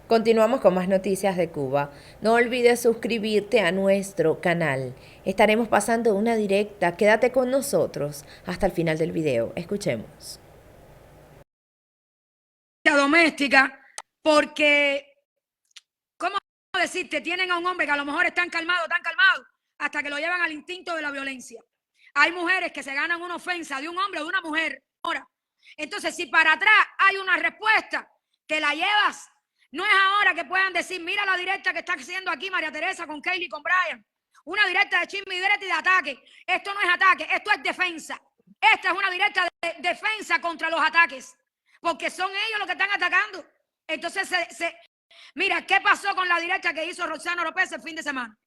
Continuamos con más noticias de Cuba. No olvides suscribirte a nuestro canal. Estaremos pasando una directa. Quédate con nosotros hasta el final del video. Escuchemos. Doméstica, porque, ¿cómo decirte? Tienen a un hombre que a lo mejor es tan calmado, hasta que lo llevan al instinto de la violencia. Hay mujeres que se ganan una ofensa de un hombre o de una mujer. Ahora, entonces, si para atrás hay una respuesta, te la llevas. No es ahora que puedan decir, mira la directa que está haciendo aquí María Teresa con Kaylee y con Brian. Una directa de chisme y directa y de ataque. Esto no es ataque, esto es defensa. Esta es una directa de defensa contra los ataques, porque son ellos los que están atacando. Entonces, mira, ¿qué pasó con la directa que hizo Roxana López el fin de semana?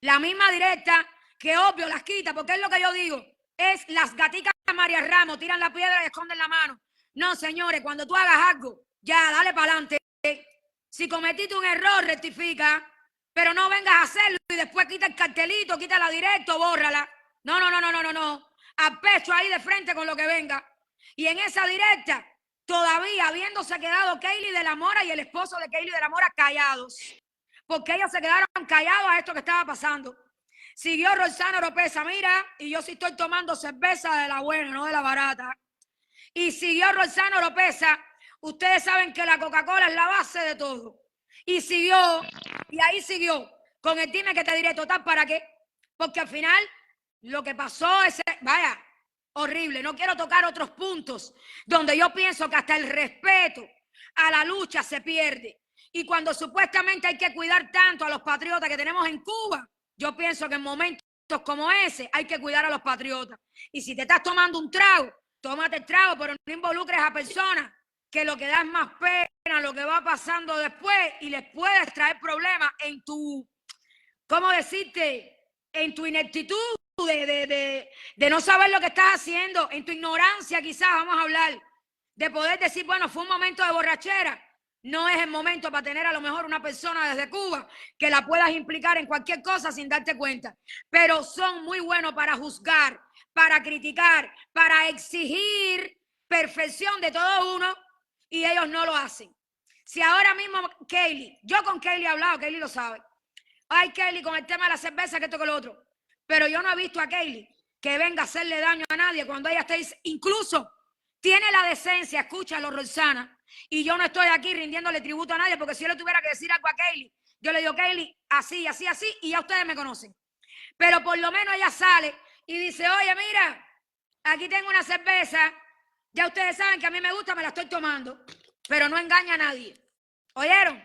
La misma directa que obvio las quita, porque es lo que yo digo, es las gaticas María Ramos, tiran la piedra y esconden la mano. No, señores, cuando tú hagas algo, ya, dale para adelante. Si cometiste un error, rectifica, pero no vengas a hacerlo y después quita el cartelito, quita la directa o bórrala. No, no, no, no, no, no, no. Al pecho ahí de frente con lo que venga. Y en esa directa, todavía habiéndose quedado Kaylee de la Mora y el esposo de Kaylee de la Mora callados, porque ellos se quedaron callados a esto que estaba pasando. Siguió Roxana Oropesa, mira, y yo sí estoy tomando cerveza de la buena, no de la barata. Y siguió Roxana Oropesa. Ustedes saben que la Coca-Cola es la base de todo. Y siguió, y ahí siguió, con el dime que te diré total, ¿para qué? Porque al final, lo que pasó es, vaya, horrible. No quiero tocar otros puntos donde yo pienso que hasta el respeto a la lucha se pierde. Y cuando supuestamente hay que cuidar tanto a los patriotas que tenemos en Cuba, yo pienso que en momentos como ese hay que cuidar a los patriotas. Y si te estás tomando un trago, tómate el trago, pero no involucres a personas que lo que da es más pena, lo que va pasando después, y les puedes traer problemas en tu, ¿cómo decirte? En tu ineptitud de no saber lo que estás haciendo, en tu ignorancia quizás, vamos a hablar, de poder decir, bueno, fue un momento de borrachera. No es el momento para tener a lo mejor una persona desde Cuba que la puedas implicar en cualquier cosa sin darte cuenta. Pero son muy buenos para juzgar, para criticar, para exigir perfección de todo uno, y ellos no lo hacen. Si ahora mismo Kaylee, yo con Kaylee he hablado, Kaylee lo sabe. Ay, Kaylee, con el tema de la cerveza, que esto, que lo otro. Pero yo no he visto a Kaylee que venga a hacerle daño a nadie cuando ella está, incluso tiene la decencia, escúchalo, Roxana, y yo no estoy aquí rindiéndole tributo a nadie, porque si yo le tuviera que decir algo a Kaylee, yo le digo, Kaylee, así, así, así, y ya ustedes me conocen. Pero por lo menos ella sale y dice, oye, mira, aquí tengo una cerveza, ya ustedes saben que a mí me gusta, me la estoy tomando, pero no engaña a nadie. ¿Oyeron?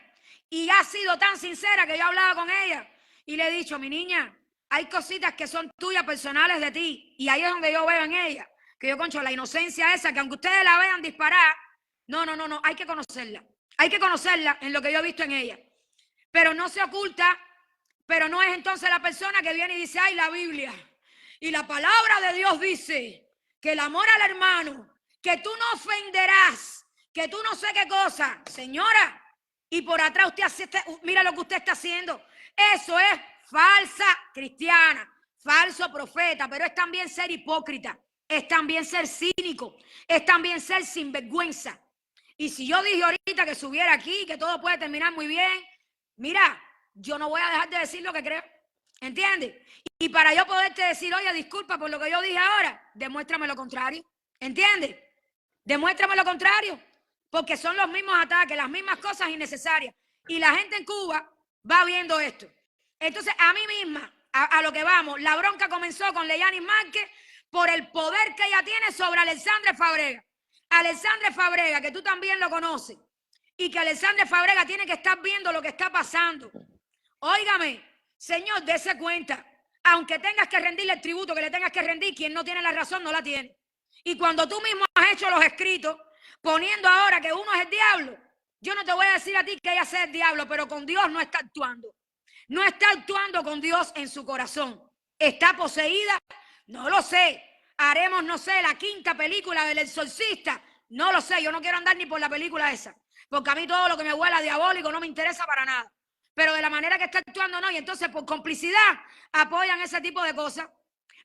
Y ha sido tan sincera que yo hablaba con ella y le he dicho, mi niña, hay cositas que son tuyas, personales de ti, y ahí es donde yo veo en ella, que yo, concho, la inocencia esa, que aunque ustedes la vean disparar, no, no, no, no, hay que conocerla en lo que yo he visto en ella, pero no se oculta, pero no es entonces la persona que viene y dice, ay, la Biblia, y la palabra de Dios dice que el amor al hermano, que tú no ofenderás, que tú no sé qué cosa, señora, y por atrás usted hace, mira lo que usted está haciendo. Eso es falsa cristiana, falso profeta, pero es también ser hipócrita, es también ser cínico, es también ser sinvergüenza. Y si yo dije ahorita que subiera aquí, que todo puede terminar muy bien, mira, yo no voy a dejar de decir lo que creo, ¿entiendes? Y para yo poderte decir, oye, disculpa por lo que yo dije ahora, demuéstrame lo contrario, ¿entiendes? Demuéstrame lo contrario, porque son los mismos ataques, las mismas cosas innecesarias. Y la gente en Cuba va viendo esto. Entonces, a mí misma, a lo que vamos, la bronca comenzó con Leyanis Márquez por el poder que ella tiene sobre Alexandre Fabrega. Alexandre Fabrega, que tú también lo conoces, y que Alexandre Fabrega tiene que estar viendo lo que está pasando. Óigame, señor, dése cuenta. Aunque tengas que rendirle el tributo que le tengas que rendir, quien no tiene la razón no la tiene. Y cuando tú mismo has hecho los escritos, poniendo ahora que uno es el diablo, yo no te voy a decir a ti que ella sea el diablo, pero con Dios no está actuando. No está actuando con Dios en su corazón. ¿Está poseída? No lo sé. Haremos, no sé, la quinta película del Exorcista. No lo sé, yo no quiero andar ni por la película esa, porque a mí todo lo que me huela diabólico no me interesa para nada. Pero de la manera que está actuando no, y entonces por complicidad apoyan ese tipo de cosas.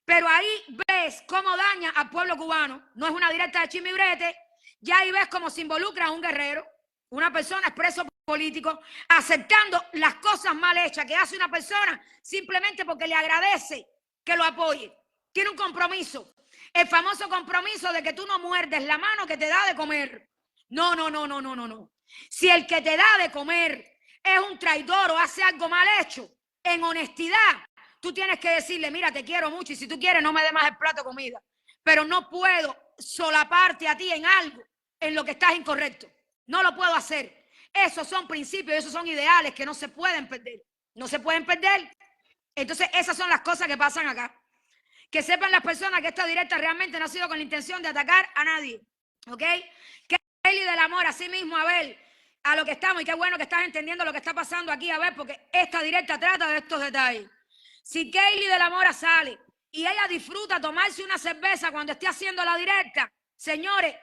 Pero ahí ves cómo daña al pueblo cubano. No es una directa de chisme y brete. Ya ahí ves cómo se involucra a un guerrero. Una persona es preso político aceptando las cosas mal hechas que hace una persona simplemente porque le agradece que lo apoye. Tiene un compromiso. El famoso compromiso de que tú no muerdes la mano que te da de comer. No, no, no, no, no, no, no. Si el que te da de comer es un traidor o hace algo mal hecho, en honestidad, tú tienes que decirle, mira, te quiero mucho y si tú quieres no me des más el plato de comida. Pero no puedo solaparte a ti en algo en lo que estás incorrecto. No lo puedo hacer. Esos son principios, esos son ideales que no se pueden perder. No se pueden perder. Entonces, esas son las cosas que pasan acá. Que sepan las personas que esta directa realmente no ha sido con la intención de atacar a nadie. ¿Ok? Kelly del Amor, así mismo, a ver, a lo que estamos, y qué bueno que estás entendiendo lo que está pasando aquí, a ver, porque esta directa trata de estos detalles. Si Kelly de la Mora sale y ella disfruta tomarse una cerveza cuando esté haciendo la directa, señores,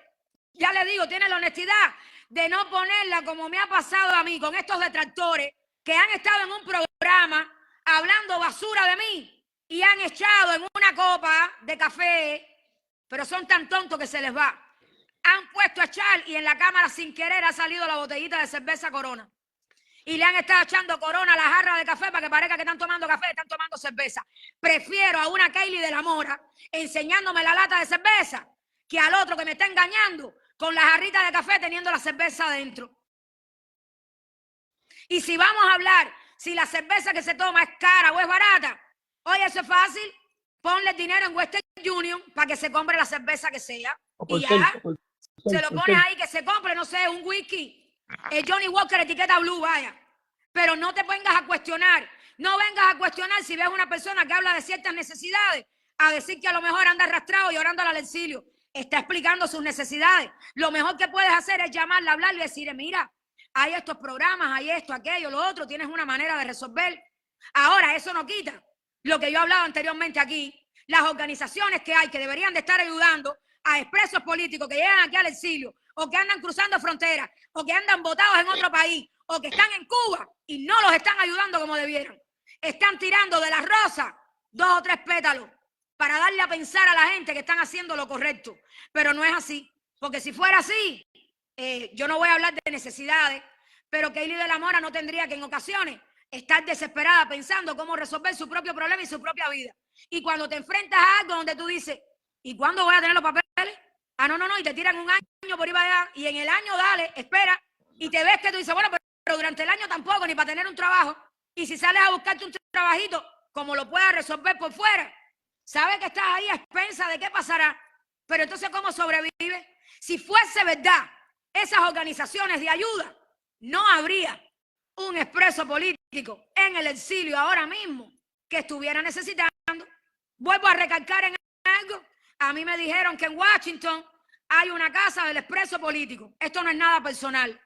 ya les digo, tiene la honestidad de no ponerla como me ha pasado a mí con estos detractores que han estado en un programa hablando basura de mí y han echado en una copa de café, pero son tan tontos que se les va. Han puesto a echar y en la cámara sin querer ha salido la botellita de cerveza Corona. Y le han estado echando Corona a la jarra de café para que parezca que están tomando café, están tomando cerveza. Prefiero a una Kelly de la Mora enseñándome la lata de cerveza que al otro que me está engañando con la jarrita de café teniendo la cerveza adentro. Y si vamos a hablar si la cerveza que se toma es cara o es barata, oye, eso es fácil. Ponle dinero en Western Union para que se compre la cerveza que sea. Y ya, se lo pones ahí que se compre, no sé, un whisky. El Johnny Walker etiqueta blue, vaya. Pero no te vengas a cuestionar. No vengas a cuestionar si ves una persona que habla de ciertas necesidades, a decir que a lo mejor anda arrastrado llorando al exilio. Está explicando sus necesidades. Lo mejor que puedes hacer es llamarla, hablarle y decirle, mira, hay estos programas, hay esto, aquello, lo otro, tienes una manera de resolver. Ahora, eso no quita lo que yo he hablado anteriormente aquí. Las organizaciones que hay que deberían de estar ayudando a expresos políticos que llegan aquí al exilio o que andan cruzando fronteras o que andan votados en otro país o que están en Cuba y no los están ayudando como debieran. Están tirando de las rosas 2 o 3 pétalos para darle a pensar a la gente que están haciendo lo correcto. Pero no es así, porque si fuera así, yo no voy a hablar de necesidades, pero Kelly de la Mora no tendría que en ocasiones estar desesperada pensando cómo resolver su propio problema y su propia vida. Y cuando te enfrentas a algo donde tú dices, ¿y cuándo voy a tener los papeles? Ah, no, no, no, y te tiran un año por ahí para allá, y en el año dale, espera, y te ves que tú dices, bueno, pero durante el año tampoco, ni para tener un trabajo, y si sales a buscarte un trabajito, como lo puedas resolver por fuera, sabes que estás ahí a expensa de qué pasará, pero entonces, ¿cómo sobrevive? Si fuese verdad, esas organizaciones de ayuda, no habría un expreso político en el exilio ahora mismo que estuviera necesitando. Vuelvo a recalcar en algo. A mí me dijeron que en Washington hay una casa del expreso político. Esto no es nada personal,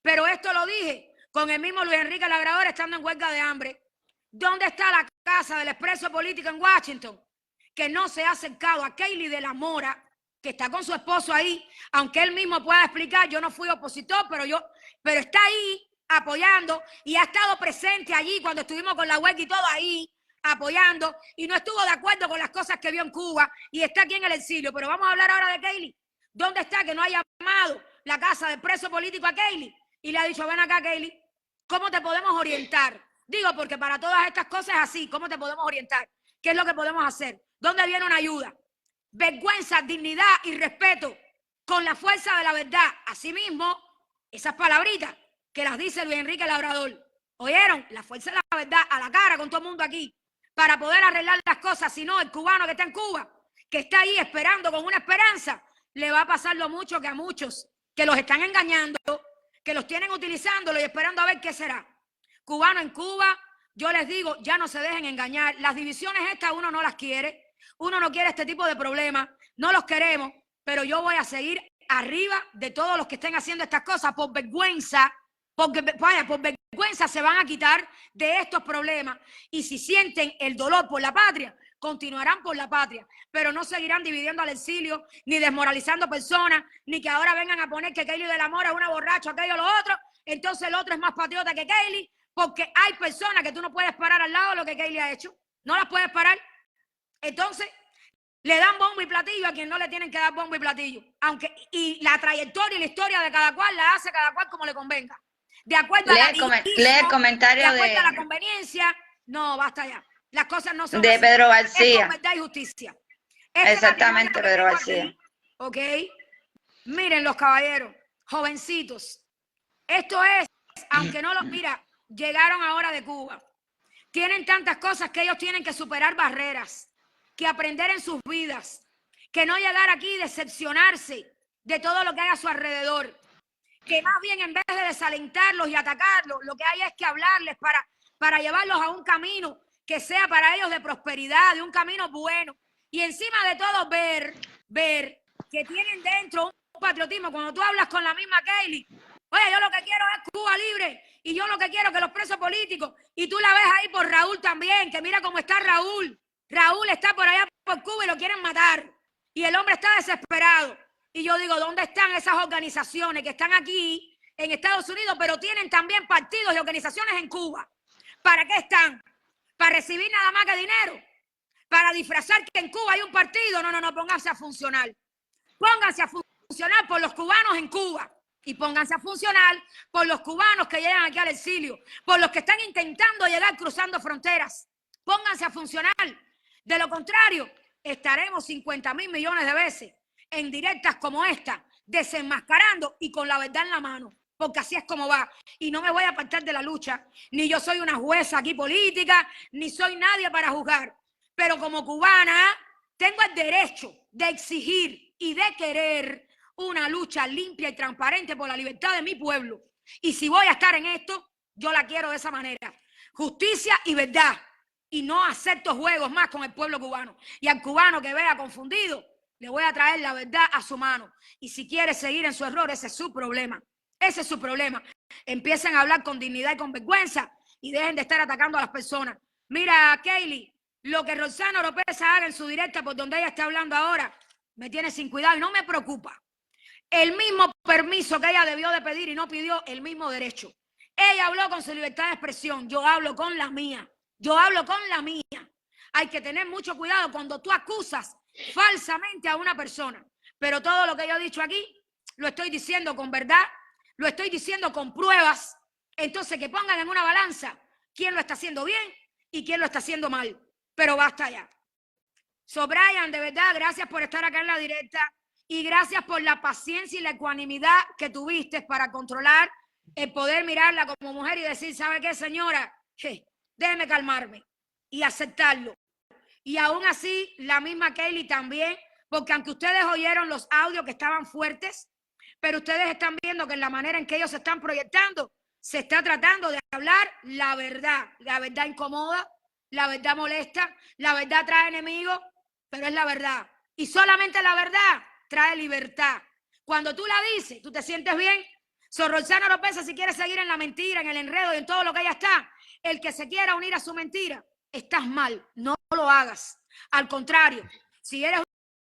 pero esto lo dije con el mismo Luis Enrique Labrador estando en huelga de hambre. ¿Dónde está la casa del expreso político en Washington? Que no se ha acercado a Kelly de la Mora, que está con su esposo ahí, aunque él mismo pueda explicar, yo no fui opositor, pero está ahí apoyando y ha estado presente allí cuando estuvimos con la huelga y todo ahí, apoyando, y no estuvo de acuerdo con las cosas que vio en Cuba y está aquí en el exilio. Pero vamos a hablar ahora de Kelly. ¿Dónde está que no haya llamado la casa del preso político a Kelly? Y le ha dicho, ven acá, Kelly, ¿cómo te podemos orientar? Digo, porque para todas estas cosas es así, ¿cómo te podemos orientar? ¿Qué es lo que podemos hacer? ¿Dónde viene una ayuda? Vergüenza, dignidad y respeto con la fuerza de la verdad. Asimismo, esas palabritas que las dice Luis Enrique Labrador. ¿Oyeron? La fuerza de la verdad a la cara con todo el mundo aquí para poder arreglar las cosas. Si no, el cubano que está en Cuba, que está ahí esperando con una esperanza, le va a pasar lo mucho que a muchos que los están engañando, que los tienen utilizándolo y esperando a ver qué será. Cubano en Cuba, yo les digo, ya no se dejen engañar. Las divisiones estas uno no las quiere. Uno no quiere este tipo de problemas. No los queremos, pero yo voy a seguir arriba de todos los que estén haciendo estas cosas por vergüenza, porque vaya, por vergüenza se van a quitar de estos problemas y si sienten el dolor por la patria, continuarán por la patria, pero no seguirán dividiendo al exilio, ni desmoralizando personas, ni que ahora vengan a poner que Kelly de la Mora es una borracha, aquello, lo otro, entonces el otro es más patriota que Kelly, porque hay personas que tú no puedes parar al lado de lo que Kelly ha hecho, no las puedes parar. Entonces, Le dan bombo y platillo a quien no le tienen que dar bombo y platillo. Y la trayectoria y la historia de cada cual la hace cada cual como le convenga. De acuerdo a lee el comentario de acuerdo a la conveniencia. No, basta ya. Las cosas no son de así. Pedro Es García. con verdad y justicia. Exactamente, Pedro García. Ok. Miren los caballeros, jovencitos. Esto es, aunque no los... Mira, llegaron ahora de Cuba. Tienen tantas cosas que ellos tienen que superar barreras, que aprender en sus vidas, que no llegar aquí y decepcionarse de todo lo que hay a su alrededor. Que más bien en vez de desalentarlos y atacarlos, lo que hay es que hablarles para llevarlos a un camino que sea para ellos de prosperidad, de un camino bueno. Y encima de todo ver que tienen dentro un patriotismo. Cuando tú hablas con la misma Kaylee, oye, yo lo que quiero es Cuba libre y yo lo que quiero es que los presos políticos, y tú la ves ahí por Raúl también, que mira cómo está Raúl. Raúl está por allá por Cuba y lo quieren matar. Y el hombre está desesperado. Y yo digo, ¿dónde están esas organizaciones que están aquí en Estados Unidos, pero tienen también partidos y organizaciones en Cuba? ¿Para qué están? ¿Para recibir nada más que dinero? ¿Para disfrazar que en Cuba hay un partido? No, pónganse a funcionar. Pónganse a funcionar por los cubanos en Cuba. Y pónganse a funcionar por los cubanos que llegan aquí al exilio, por los que están intentando llegar cruzando fronteras. Pónganse a funcionar. De lo contrario, estaremos 50.000 millones de veces en directas como esta, desenmascarando y con la verdad en la mano, porque así es como va. Y no me voy a apartar de la lucha, ni yo soy una jueza aquí política, ni soy nadie para juzgar, pero como cubana tengo el derecho de exigir y de querer una lucha limpia y transparente por la libertad de mi pueblo. Y si voy a estar en esto, yo la quiero de esa manera. Justicia y verdad. Y no acepto juegos más con el pueblo cubano. Y al cubano que vea confundido, le voy a traer la verdad a su mano. Y si quiere seguir en su error, ese es su problema. Ese es su problema. Empiecen a hablar con dignidad y con vergüenza y dejen de estar atacando a las personas. Mira, Kaylee, lo que Roxana Oropeza haga en su directa por donde ella está hablando ahora, me tiene sin cuidado y no me preocupa. El mismo permiso que ella debió de pedir y no pidió, el mismo derecho. Ella habló con su libertad de expresión, yo hablo con la mía. Yo hablo con la mía. Hay que tener mucho cuidado cuando tú acusas falsamente a una persona. Pero todo lo que yo he dicho aquí, lo estoy diciendo con verdad, lo estoy diciendo con pruebas. Entonces que pongan en una balanza quién lo está haciendo bien y quién lo está haciendo mal. Pero basta ya. So, Brian, de verdad, gracias por estar acá en la directa y gracias por la paciencia y la ecuanimidad que tuviste para controlar el poder mirarla como mujer y decir, ¿sabe qué, señora? Déjeme calmarme y aceptarlo. Y aún así, la misma Kaylee también, porque aunque ustedes oyeron los audios que estaban fuertes, pero ustedes están viendo que en la manera en que ellos se están proyectando, se está tratando de hablar la verdad. La verdad incomoda, la verdad molesta, la verdad trae enemigos, pero es la verdad. Y solamente la verdad trae libertad. Cuando tú la dices, tú te sientes bien. Roxana Oropeza, si quieres seguir en la mentira, en el enredo y en todo lo que ella está, el que se quiera unir a su mentira, estás mal, no lo hagas. Al contrario, si eres